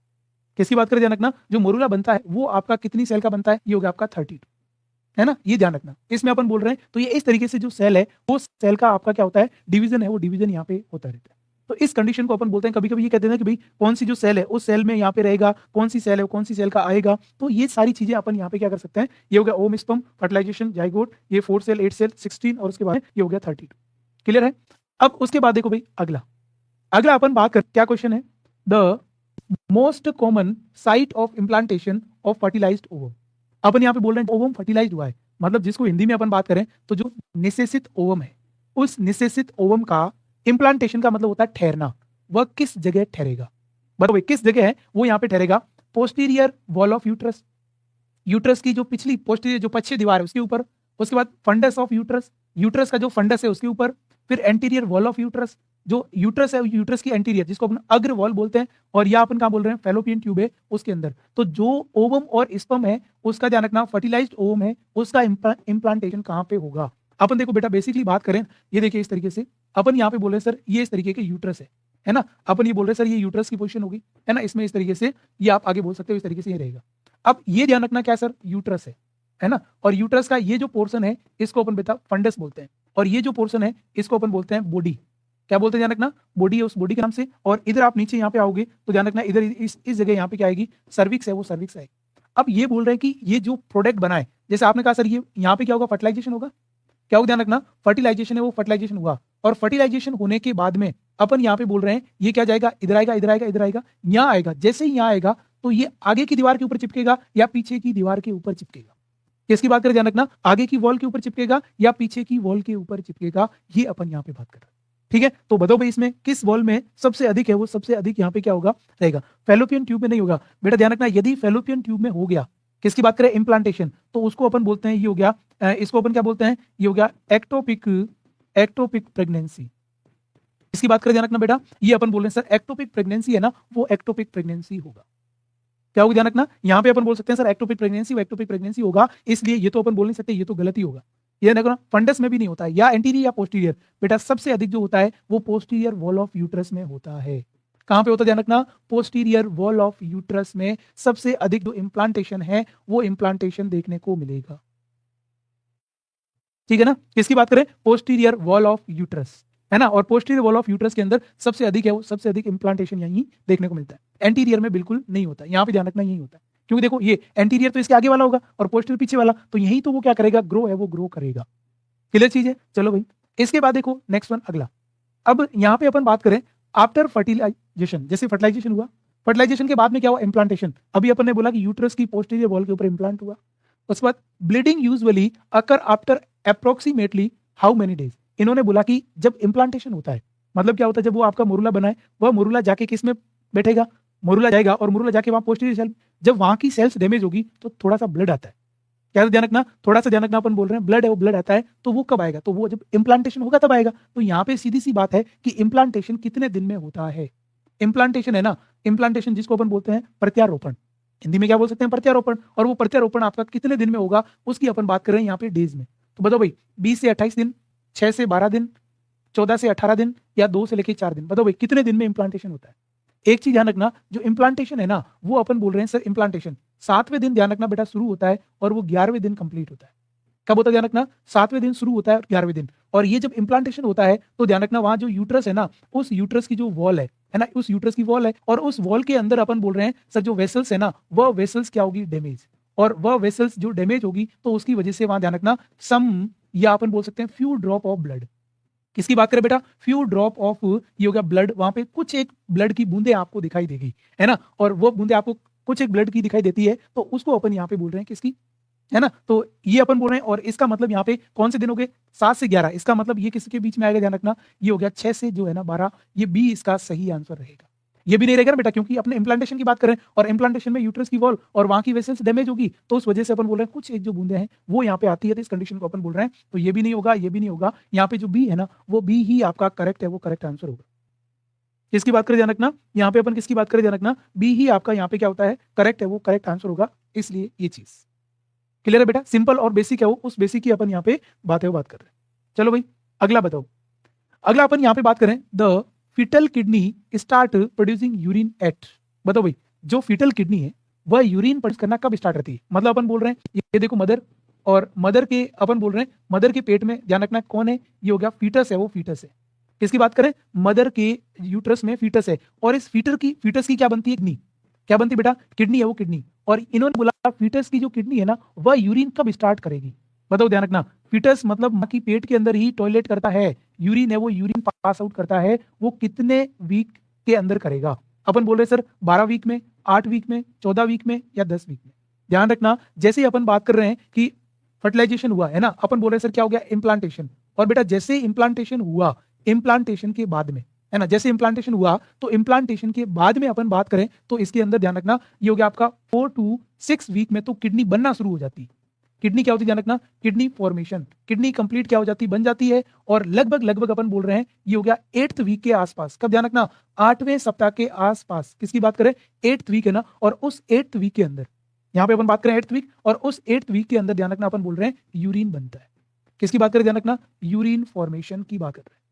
किसकी बात करें ध्यान रखना, जो मोरूला बनता है वो आपका कितनी सेल का बनता है, ये होगा आपका 32, है ना, ये ध्यान रखना। इसमें अपन बोल रहे हैं तो ये इस तरीके से जो सेल है वो सेल का आपका क्या होता है, डिवीजन है, वो डिवीजन यहाँ पे होता रहता है। तो इस कंडीशन को अपन बोलते हैं, कभी कभी ये कहते हैं कि भाई कौन सी जो सेल है उस सेल में यहाँ पे रहेगा, कौन सी सेल है कौन सी सेल का आएगा। तो ये सारी चीजें अपन यहाँ पे क्या कर सकते हैं, ये हो गया ओम स्पर्म, फर्टिलाइजेशन, जाइगोट, ये 4 सेल 8 सेल 16, और उसके बाद ये हो गया 32। क्लियर है। अब उसके बाद देखो भाई अगला अपन बात कर, क्या क्वेश्चन है, the most common site of implantation of fertilised ovum. अपन यहाँ पे बोल रहे हैं ओवम फर्टिलाइज्ड हुआ है, मतलब जिसको हिंदी में अपन बात करें तो जो निषेचित ओवम है, उस निषेचित ओवम का इम्प्लांटेशन का मतलब होता है ठहरना, वह किस जगह ठहरेगा, बताओ किस जगह है वो यहाँ पे ठहरेगा। Posterior wall of uterus, uterus की जो पिछली पोस्टीरियर जो पश्चिमी दीवार है उसके ऊपर, उसके बाद फंडस ऑफ यूट्रस, यूट्रस का जो फंडस है उसके ऊपर, फिर एंटीरियर वॉल ऑफ यूट्रस, जो यूट्रस है यूट्रस की एंटीरियर जिसको अपन अग्र वॉल बोलते हैं, और या अपन कहाँ बोल रहे हैं फैलोपियन ट्यूब है उसके अंदर। तो जो ओवम और स्पर्म है उसका ध्यान रखना, फर्टिलाइज्ड ओवम है उसका इम्प्लांटेशन कहाँ पे होगा। अपन देखो बेटा बेसिकली बात करें, ये देखिए इस तरीके से अपन यहाँ पे बोल रहे हैं सर ये इस तरीके के यूट्रस है ना, अपन ये बोल रहे हैं सर ये यूट्रस की पोजीशन होगी, है ना, इसमें इस तरीके से ये आप आगे बोल सकते हो, इस तरीके से ये रहेगा। अब ये ध्यान रखना क्या सर यूट्रस है ना, और यूट्रस का ये जो पोर्शन है इसको अपन बेटा फंडस बोलते हैं, और ये जो पोर्शन है इसको अपन बोलते हैं बॉडी। क्या बोलते हैं ध्यान रखना, बॉडी है, उस बॉडी के नाम से। और इधर आप नीचे यहाँ पे आओगे तो ध्यान रखना इधर इस जगह यहाँ पे क्या आएगी, सर्विक्स है, वो सर्विक्स आएगी। अब ये बोल रहे हैं कि ये जो प्रोडक्ट बना है, जैसे आपने कहा सर ये यहाँ पे क्या होगा, फर्टिलाइजेशन होगा। क्या होगा ध्यान रखना, फर्टिलाइजेशन है वो फर्टिलाइजेशन हुआ, और फर्टिलाइजेशन होने के बाद में अपन यहाँ पे बोल रहे हैं ये क्या जाएगा, इधर आएगा, इधर आएगा, इधर आएगा, यहाँ आएगा। जैसे ही यहाँ आएगा तो ये आगे की दीवार के ऊपर चिपकेगा या पीछे की दीवार के ऊपर चिपकेगा। किसकी बात करें ध्यान रखना, आगे की वॉल के ऊपर चिपकेगा या पीछे की वॉल के ऊपर चिपकेगा, ये अपन यहाँ पे बात कर रहे हैं। ठीक है, तो बताओ भाई इसमें किस वॉल में सबसे अधिक है, वो सबसे अधिक यहाँ पे क्या होगा, रहेगा। फैलोपियन ट्यूब में नहीं होगा बेटा, ध्यान रखना। यदि फैलोपियन ट्यूब में हो गया, किसकी बात करें, इम्प्लांटेशन, तो उसको अपन बोलते हैं ये हो गया, इसको अपन क्या बोलते हैं, ये हो गया एक्टोपिक प्रेगनेंसी। इसकी बात करें ध्यान रखना बेटा, ये अपन बोल रहे हैं सर एक्टोपिक प्रेगनेंसी है ना, वो एक्टोपिक प्रेगनेंसी होगा। क्या होगा ध्यान रखना, यहाँ पे अपन बोल सकते हैं सर एक्टोपिक प्रेगनेंसी, वो एक्टोपिक प्रेगनेंसी होगा। इसलिए ये तो अपन बोल नहीं सकते, ये तो गलत ही होगा। ये देखो ना, फंडस में भी नहीं होता है, या एंटीरियर या पोस्टीरियर। बेटा सबसे अधिक जो होता है वो पोस्टीरियर वॉल ऑफ यूट्रस में होता है। कहां पे होता है ध्यान रखना, पोस्टीरियर वॉल ऑफ यूट्रस में सबसे अधिक जो इम्प्लांटेशन है वो इम्प्लांटेशन देखने को मिलेगा। ठीक है ना, किसकी बात करें, पोस्टीरियर वॉल ऑफ यूट्रस, है ना। और पोस्टीरियर वॉल ऑफ यूट्रस के अंदर सबसे अधिक है वो, सबसे अधिक इम्प्लांटेशन यहीं देखने को मिलता है। एंटीरियर में बिल्कुल नहीं होता, यहाँ पे ध्यान रखना यही होता है। क्योंकि देखो ये एंटीरियर तो इसके आगे वाला होगा और पोस्टीरियर पीछे वाला, तो यही तो वो क्या करेगा, ग्रो है वो ग्रो करेगा। क्लियर चीज है, चलो भाई। इसके बाद देखो नेक्स्ट वन अगला। अब यहाँ पे अपन बात करें आफ्टर फर्टिलाइजेशन, जैसे फर्टिलाइजेशन हुआ, फर्टिलाइजेशन के बाद में क्या हुआ, इम्प्लांटेशन। अभी अपन ने बोला कि यूट्रस की पोस्टीरियर वॉल के ऊपर इम्प्लांट हुआ। उसके बाद bleeding usually occur after approximately how many days. इन्होंने बोला कि जब इम्प्लांटेशन होता है, मतलब क्या होता है, जब वो आपका मोरुला बना है, वह मोरुला जाके किस में बैठेगा, मोरुला जाएगा, और मोरुला जाके वहां पोस्टीरियर सेल, जब वहां की सेल्स डैमेज होगी तो थोड़ा सा ब्लड आता है। क्या ध्यान रखना, थोड़ा सा ध्यान रखना, अपन बोल रहे हैं ब्लड है, वो ब्लड आता है, तो वो कब आएगा, तो वो जब इम्प्लांटेशन होगा तब आएगा। तो यहाँ पे सीधी सी बात है कि इम्प्लांटेशन कितने दिन में होता है। इम्प्लांटेशन है ना, इम्प्लांटेशन जिसको अपन बोलते हैं प्रत्यारोपण, हिंदी में क्या बोल सकते हैं, प्रत्यारोपण। और वो प्रत्यारोपण आपका कितने दिन में होगा उसकी अपन बात कर रहे हैं यहाँ पे डेज में। तो बताओ भाई 20 से 28 दिन, 6 से 12 दिन, 14 से 18 दिन, या 2 से लेकर 4 दिन। बताओ भाई कितने दिन में इम्प्लांटेशन होता है। एक चीज ध्यान रखना, जो इम्प्लांटेशन है ना, वो अपन बोल रहे हैं सर इम्प्लांटेशन 7वें दिन ध्यान रखना बेटा शुरू होता है और वो 11वें दिन कंप्लीट होता है। कब होता है ध्यान रखना, 7वें दिन शुरू होता है और 11वें दिन। और ये जब इम्प्लांटेशन होता है तो ध्यान रखना वहां जो यूट्रस है ना, उस यूट्रस की जो वॉल है ना, उस यूट्रस की वॉल है, और उस वॉल के अंदर अपन बोल रहे हैं सर जो वेसल्स है ना, वह वेसल्स क्या होगी, डैमेज। और वह वेसल्स जो डैमेज होगी तो उसकी वजह से वहां ध्यान रखना सम, या अपन बोल सकते हैं फ्यू ड्रॉप ऑफ ब्लड। किसकी बात करें बेटा, फ्यू ड्रॉप ऑफ, ये हो गया ब्लड, वहां पे कुछ एक ब्लड की बूंदे आपको दिखाई देगी, है ना। और वो बूंदे आपको कुछ एक ब्लड की दिखाई देती है, तो उसको अपन यहाँ पे बोल रहे हैं किसकी, है ना। तो ये अपन बोल रहे हैं, और इसका मतलब यहाँ पे कौन से दिन हो गए, 7 से 11। इसका मतलब ये किसके बीच में आएगा, ध्यान रखना ये हो गया 6 से जो है ना 12। ये बी इसका सही आंसर रहेगा। ये भी नहीं रहेगा ना बेटा, क्योंकि अपने इम्प्लांटेशन की बात करें और इम्प्लांटेशन में यूट्रस की वॉल और वहां की वेसल्स डैमेज होगी, तो उस वजह से अपन बोल रहे हैं कुछ एक जो बूंदे हैं वो यहाँ पे आती है, तो इस कंडीशन को अपन बोल रहे हैं। तो ये भी नहीं होगा, ये भी नहीं होगा, यहाँ पे जो बी है ना वो बी ही आपका करेक्ट है, वो करेक्ट आंसर होगा। किसकी बात करें ध्यान रखना, यहाँ पे अपन किसकी बात करें ध्यान रखना, बी ही आपका यहाँ पे क्या होता है, करेक्ट है, वो करेक्ट आंसर होगा। इसलिए ये चीज क्लियर है बेटा, सिंपल और बेसिक है वो, उस बेसिक की अपन यहाँ पे बात कर रहे हैं। चलो भाई अगला बताओ। अगला अपन यहाँ पे बात करें, the fetal kidney start producing urine at. बताओ भाई जो फीटल किडनी है वह यूरिन प्रोड्यूस करना कब स्टार्ट करती है। मतलब अपन बोल रहे हैं ये देखो मदर, और मदर के अपन बोल रहे हैं मदर के पेट में ध्यान रखना कौन है, ये हो गया फीटस है, वो फीटस है। किसकी बात करें, मदर के यूट्रस में फीटस है, और इस फीटस की क्या बनती है, किडनी। क्या बनती है बेटा, किडनी है वो किडनी। और इन्होंने बोला फीटस की जो किडनी है ना वह यूरिन कब स्टार्ट करेगी। बताओ ध्यान रखना, फीटस मतलब मां की पेट के अंदर ही टॉयलेट करता है, यूरिन है वो यूरिन पास आउट करता है, वो कितने वीक के अंदर करेगा। अपन बोल रहे सर 12 वीक में, 8 वीक में, 14 वीक में, या 10 वीक में। ध्यान रखना जैसे ही अपन बात कर रहे हैं कि फर्टिलाइजेशन हुआ है ना, अपन बोल रहे सर क्या हो गया, इम्प्लांटेशन। और बेटा जैसे इम्प्लांटेशन हुआ, इम्प्लांटेशन के बाद में, है ना, जैसे इम्प्लांटेशन हुआ तो इम्प्लांटेशन के बाद में अपन बात करें तो इसके अंदर ध्यान रखना ये हो गया आपका 4 to 6 वीक में तो किडनी बनना शुरू हो जाती है। किडनी क्या होती है ध्यान रखना, किडनी फॉर्मेशन, किडनी कंप्लीट क्या हो जाती है, बन जाती है। और लगभग अपन बोल रहे हैं ये हो गया 8th वीक के आसपास। कब ध्यान रखना, 8वें सप्ताह के आसपास। किसकी बात करें, 8th वीक है ना, और उस 8th वीक के अंदर, यहाँ पे अपन बात करें 8th वीक, और उस 8th वीक के अंदर ध्यान रखना अपन बोल रहे हैं यूरिन बनता है। किसकी बात करें ध्यान रखना, यूरिन फॉर्मेशन की बात कर रहे हैं।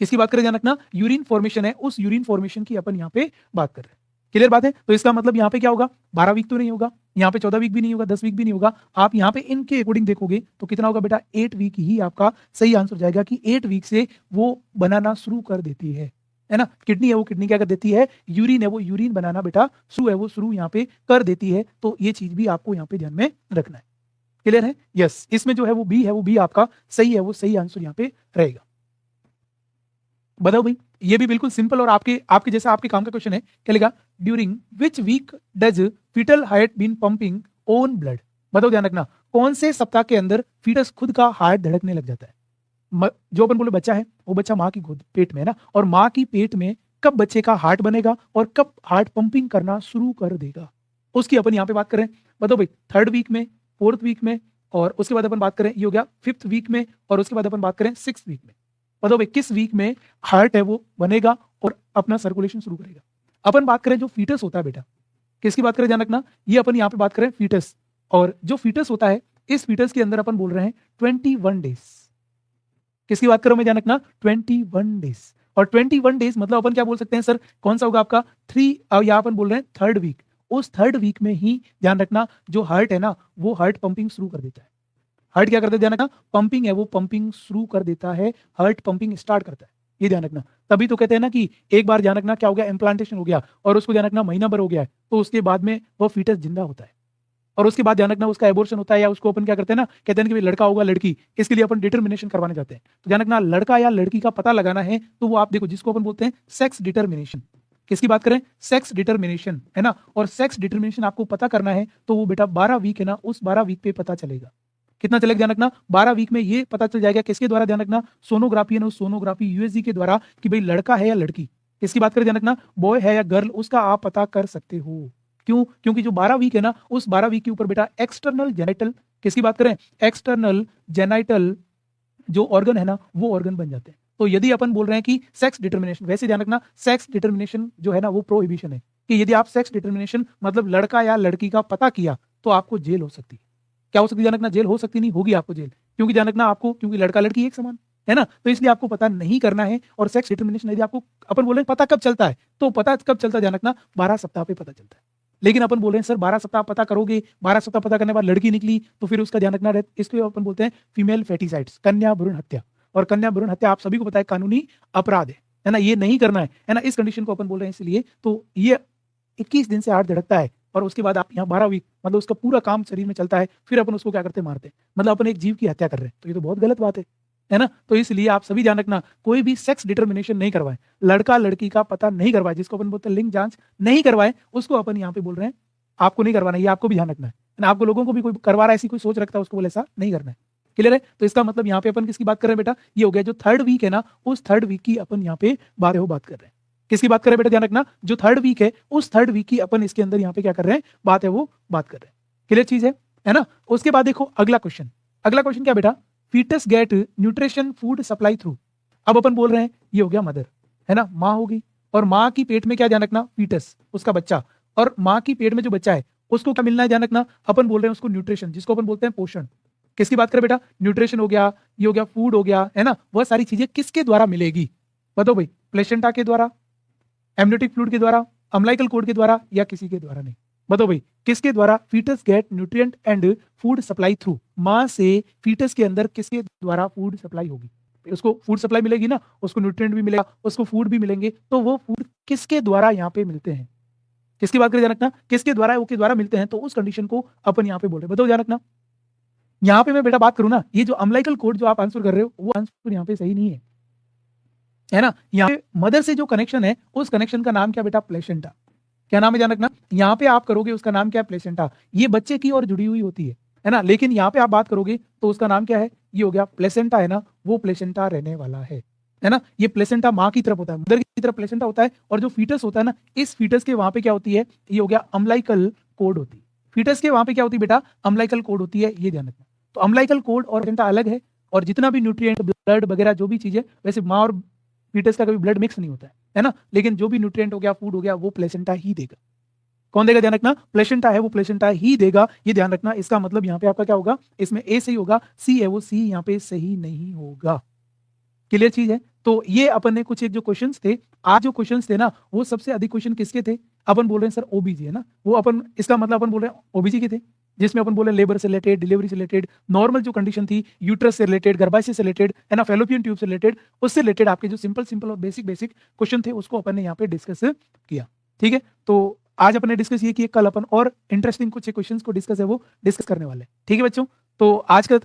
किसकी बात करें ध्यान रखना, यूरिन फॉर्मेशन है, उस यूरिन फॉर्मेशन की अपन यहाँ पे बात कर रहे हैं। क्लियर बात है। तो इसका मतलब यहाँ पे क्या होगा, 12 वीक तो नहीं होगा, यहाँ पे 14 वीक भी नहीं होगा, 10 वीक भी नहीं होगा। आप यहाँ पे इनके अकॉर्डिंग देखोगे तो कितना होगा बेटा, 8 वीक ही आपका सही आंसर जाएगा कि 8 वीक से वो बनाना शुरू कर देती है ना। किडनी है वो किडनी क्या कर देती है, यूरिन है वो यूरिन बनाना बेटा शुरू है वो शुरू यहाँ पे कर देती है। तो ये चीज भी आपको यहाँ पे ध्यान में रखना है। क्लियर है? यस, इसमें जो है वो बी है, वो बी आपका सही है, वो सही आंसर यहाँ पे रहेगा। बताओ भाई, ये भी बिल्कुल सिंपल और आपके आपके जैसा आपके काम का क्वेश्चन है। क्या लिखा, during which week does fetal heart been pumping own blood. बताओ, ध्यान रखना, कौन से सप्ताह के अंदर फीटस खुद का हार्ट धड़कने लग जाता है। जो अपन बोले बच्चा है, वो बच्चा माँ की गोद पेट में है ना, और माँ की पेट में कब बच्चे का हार्ट बनेगा और कब हार्ट पंपिंग करना शुरू कर देगा, उसकी अपन यहाँ पे बात करें। बताओ भाई, 3rd वीक में, 4th वीक में, और उसके बाद अपन बात करें, ये हो गया 5th वीक में, और उसके बाद अपन बात करें 6th वीक में। बताओ भाई, किस वीक में हार्ट है वो बनेगा और अपना सर्कुलेशन शुरू करेगा। अपन बात करें जो फीटस होता है बेटा, किसकी बात करें, ध्यान रखना, ये अपन यहाँ पे बात करें फीटस, और जो फीटस होता है इस फीटस के अंदर अपन बोल रहे हैं 21 डेज। किसकी बात करो मैं, ध्यान रखना, 21 डेज। और 21 डेज मतलब अपन क्या बोल सकते हैं सर, कौन सा होगा आपका 3, यहाँ अपन बोल रहे हैं 3rd वीक। उस 3rd वीक में ही ध्यान रखना जो हार्ट है ना, वो हार्ट पंपिंग शुरू कर देता है। हार्ट क्या करता है, ध्यान रखना, पंपिंग है वो पंपिंग शुरू कर देता है, हार्ट पंपिंग स्टार्ट करता है, ये ध्यान रखना। तभी तो कहते हैं ना कि एक बार ध्यान रखना क्या हो गया, इम्प्लांटेशन हो गया, और उसको ध्यान रखना महीना भर हो गया है, तो उसके बाद में वो फीटस जिंदा होता है, और उसके बाद ध्यान रखना उसका एबॉर्शन होता है, या उसको अपन क्या करते हैं ना, कहते हैं कि भाई लड़का होगा लड़की, इसके लिए अपन डिटर्मिनेशन करवाने जाते हैं। तो ध्यान रखना, लड़का या लड़की का पता लगाना है तो वो आप देखो, जिसको अपन बोलते हैं सेक्स डिटर्मिनेशन। किसकी बात करें, सेक्स डिटर्मिनेशन, है ना। और सेक्स डिटर्मिनेशन आपको पता करना है तो वो बेटा 12 वीक है ना, उस 12 वीक पे पता चलेगा। कितना चलेगा, ध्यान रखना, 12 वीक में ये पता चल जाएगा, किसके द्वारा, ध्यान रखना, सोनोग्राफी है ना, सोनोग्राफी यूएसजी के द्वारा, कि भाई लड़का है या लड़की। किसकी बात करें, ध्यान रखना, बॉय है या गर्ल, उसका आप पता कर सकते हो। क्यों, क्योंकि जो 12 वीक है ना, उस 12 वीक के ऊपर बेटा एक्सटर्नल जेनिटल, किसकी बात करें, एक्सटर्नल जेनिटल जो ऑर्गन है ना, वो ऑर्गन बन जाते हैं। तो यदि अपन बोल रहे हैं कि सेक्स डिटर्मिनेशन, वैसे ध्यान रखना सेक्स डिटर्मिनेशन जो है ना वो प्रोहिबिशन है, कि यदि आप सेक्स डिटर्मिनेशन मतलब लड़का या लड़की का पता किया तो आपको जेल हो सकती है। क्या हो सकती है, ध्यान रखना, जेल हो सकती नहीं, होगी आपको जेल, क्योंकि ध्यान रखना आपको, क्योंकि लड़का लड़की एक समान है ना, तो इसलिए आपको पता नहीं करना है। और सेक्स डिटर्मिनेशन यदि आपको, अपन बोल रहे हैं पता कब चलता है, तो पता कब चलता है, ध्यान रखना 12 सप्ताह पे पता चलता है। लेकिन अपन बोल रहे हैं सर 12 सप्ताह पता करोगे, 12 सप्ताह पता करने के बाद लड़की निकली तो फिर उसका ध्यान रखना, इसको अपन बोलते हैं फीमेल फेटिसाइड्स, कन्या भ्रूण हत्या। और कन्या भ्रूण हत्या आप सभी को पता है कानूनी अपराध है ना, ये नहीं करना है ना, इस कंडीशन को अपन बोल रहे हैं। इसलिए तो ये 21 दिन से हार्ट धड़कता है, और उसके बाद आप यहाँ 12 वीक मतलब उसका पूरा काम शरीर में चलता है, फिर अपन उसको क्या करते हैं, मारते हैं, मतलब अपन एक जीव की हत्या कर रहे हैं, तो ये तो बहुत गलत बात है ना। तो इसलिए आप सभी ध्यान रखना, कोई भी सेक्स डिटर्मिनेशन नहीं करवाए, लड़का लड़की का पता नहीं करवाए, जिसको अपन बोलते हैं लिंग जांच नहीं करवाए, उसको अपन यहाँ पे बोल रहे हैं आपको नहीं करवाना, ये आपको भी ध्यान रखना है ना। आपको लोगों को भी कोई करवा रहा है, ऐसी कोई सोच रखता है, उसको बोले ऐसा नहीं करना है। क्लियर है? तो इसका मतलब यहाँ पे अपन किसकी बात कर रहे हैं बेटा, ये हो गया जो 3rd वीक है ना, उस 3rd वीक की अपन यहाँ पे बात कर रहे हैं। किसकी बात कर रहे हैं बेटा, ध्यान रखना, जो 3rd वीक है उस 3rd वीक की अपन इसके अंदर यहाँ पे क्या कर रहे हैं, बात है वो बात कर रहे हैं। क्लियर चीज है ना। उसके बाद देखो अगला क्वेश्चन, अगला क्वेश्चन क्या बेटा, fetus get nutrition food supply through. अब अपन बोल रहे हैं ये हो गया मदर, है ना, माँ होगी, और माँ की पेट में क्या, ध्यान रखना, फीटस उसका बच्चा, और माँ की पेट में जो बच्चा है उसको क्या मिलना है, ध्यान रखना, अपन बोल रहे हैं उसको न्यूट्रिशन, जिसको अपन बोलते हैं पोषण। किसकी बात करें बेटा, न्यूट्रिशन हो गया, ये हो गया फूड हो गया, है ना, वह सारी चीजें किसके द्वारा मिलेगी, बताओ भाई, प्लेसेंटा के द्वारा, एमनियोटिक फ्लूइड के द्वारा, अम्लाइकल कोड के द्वारा, या किसी के द्वारा नहीं, बताओ भाई किसके द्वारा, fetus get nutrient and food supply through, माँ से फीटस के अंदर किसके द्वारा फूड सप्लाई होगी, उसको फूड सप्लाई मिलेगी ना, उसको न्यूट्रिएंट भी मिलेगा, उसको फूड भी मिलेंगे, तो वो फूड किसके द्वारा यहाँ पे मिलते हैं, किसकी बात करें, ध्यान रखना, किसके द्वारा, वो के द्वारा मिलते हैं, तो उस कंडीशन को अपन यहाँ पे बोल रहे हैं। बताओ, ध्यान रखना, यहाँ पे मैं बेटा बात करूं ना, ये जो अम्लाइकल कोड जो आप आंसर कर रहे हो, वो आंसर यहाँ पे सही नहीं है ना। यहाँ पे मदर से जो कनेक्शन है, उस कनेक्शन का नाम क्या बेटा, प्लेसेंटा। क्या नाम है, ध्यान रखना, यहाँ पे आप करोगे उसका नाम क्या है, प्लेसेंटा, ये बच्चे की और जुड़ी हुई होती है ना। लेकिन यहाँ पे आप बात करोगे तो उसका नाम क्या है, ये हो गया प्लेसेंटा, है ना, वो प्लेसेंटा रहने वाला है ना। ये प्लेसेंटा माँ की तरफ होता है, मदर की तरफ प्लेसेंटा होता है, और जो फीटस होता है ना, इस फीटस के वहां पे क्या होती है, ये हो गया अम्लाइकल कोड होती है, फीटस के वहां पे क्या होती है बेटा, अम्लाइकल कोड होती है, ये ध्यान रखना। तो अम्लाइकल कोड और प्लेसेंटा अलग है, और जितना भी न्यूट्रिएंट ब्लड वगैरह जो भी चीजें, वैसे माँ और फीटस का कभी ब्लड मिक्स नहीं होता है ना, लेकिन जो भी न्यूट्रिएंट हो गया, फूड हो गया, वो प्लेसेंटा ही देगा। कौन देगा, ध्यान रखना, प्लेसेंटा है वो प्लेसेंटा ही देगा, ये ध्यान रखना। इसका मतलब यहाँ पे आपका क्या होगा, इसमें ए सही होगा, सी है वो सी यहाँ पे सही नहीं होगा। क्लियर चीज है। तो ये अपन ने कुछ एक जो क्वेश्चंस थे, आज जो क्वेश्चंस थे ना, वो सबसे अधिक क्वेश्चन किसके थे, अपन बोल रहे हैं सर ओबीजी है ना, वो अपन इसका मतलब अपन बोल रहे हैं ओबीजी के थे, जिसमें अपन बोले लेबर से रिलेटेड, डिलीवरी से रिलेटेड, नॉर्मल जो कंडीशन थी, यूट्रस से रिलेटेड, गर्भाशय से रिलेटेड, है ना, फैलोपियन ट्यूब से रिलेटेड, उससे रिलेटेड आपके जो सिंपल और बेसिक क्वेश्चन थे उसको अपन ने यहाँ पे डिस्कस किया। ठीक है, तो आज अपने डिस्कस ये किए, कल अपन और इंटरेस्टिंग कुछ क्वेश्चन को डिस्कस है वो डिस्कस करने वाले हैं। ठीक है बच्चों, तो आज का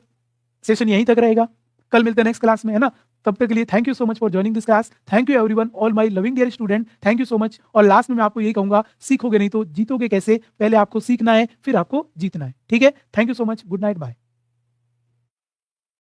सेशन यहीं तक रहेगा, कल मिलते हैं नेक्स्ट क्लास में, है ना। तब तक के लिए thank you so much for joining this class. Thank you everyone, all my loving dear student, thank you so much. और लास्ट में मैं आपको यही कहूंगा, सीखोगे नहीं तो जीतोगे कैसे, पहले आपको सीखना है फिर आपको जीतना है। ठीक है, thank you so much, good night, bye.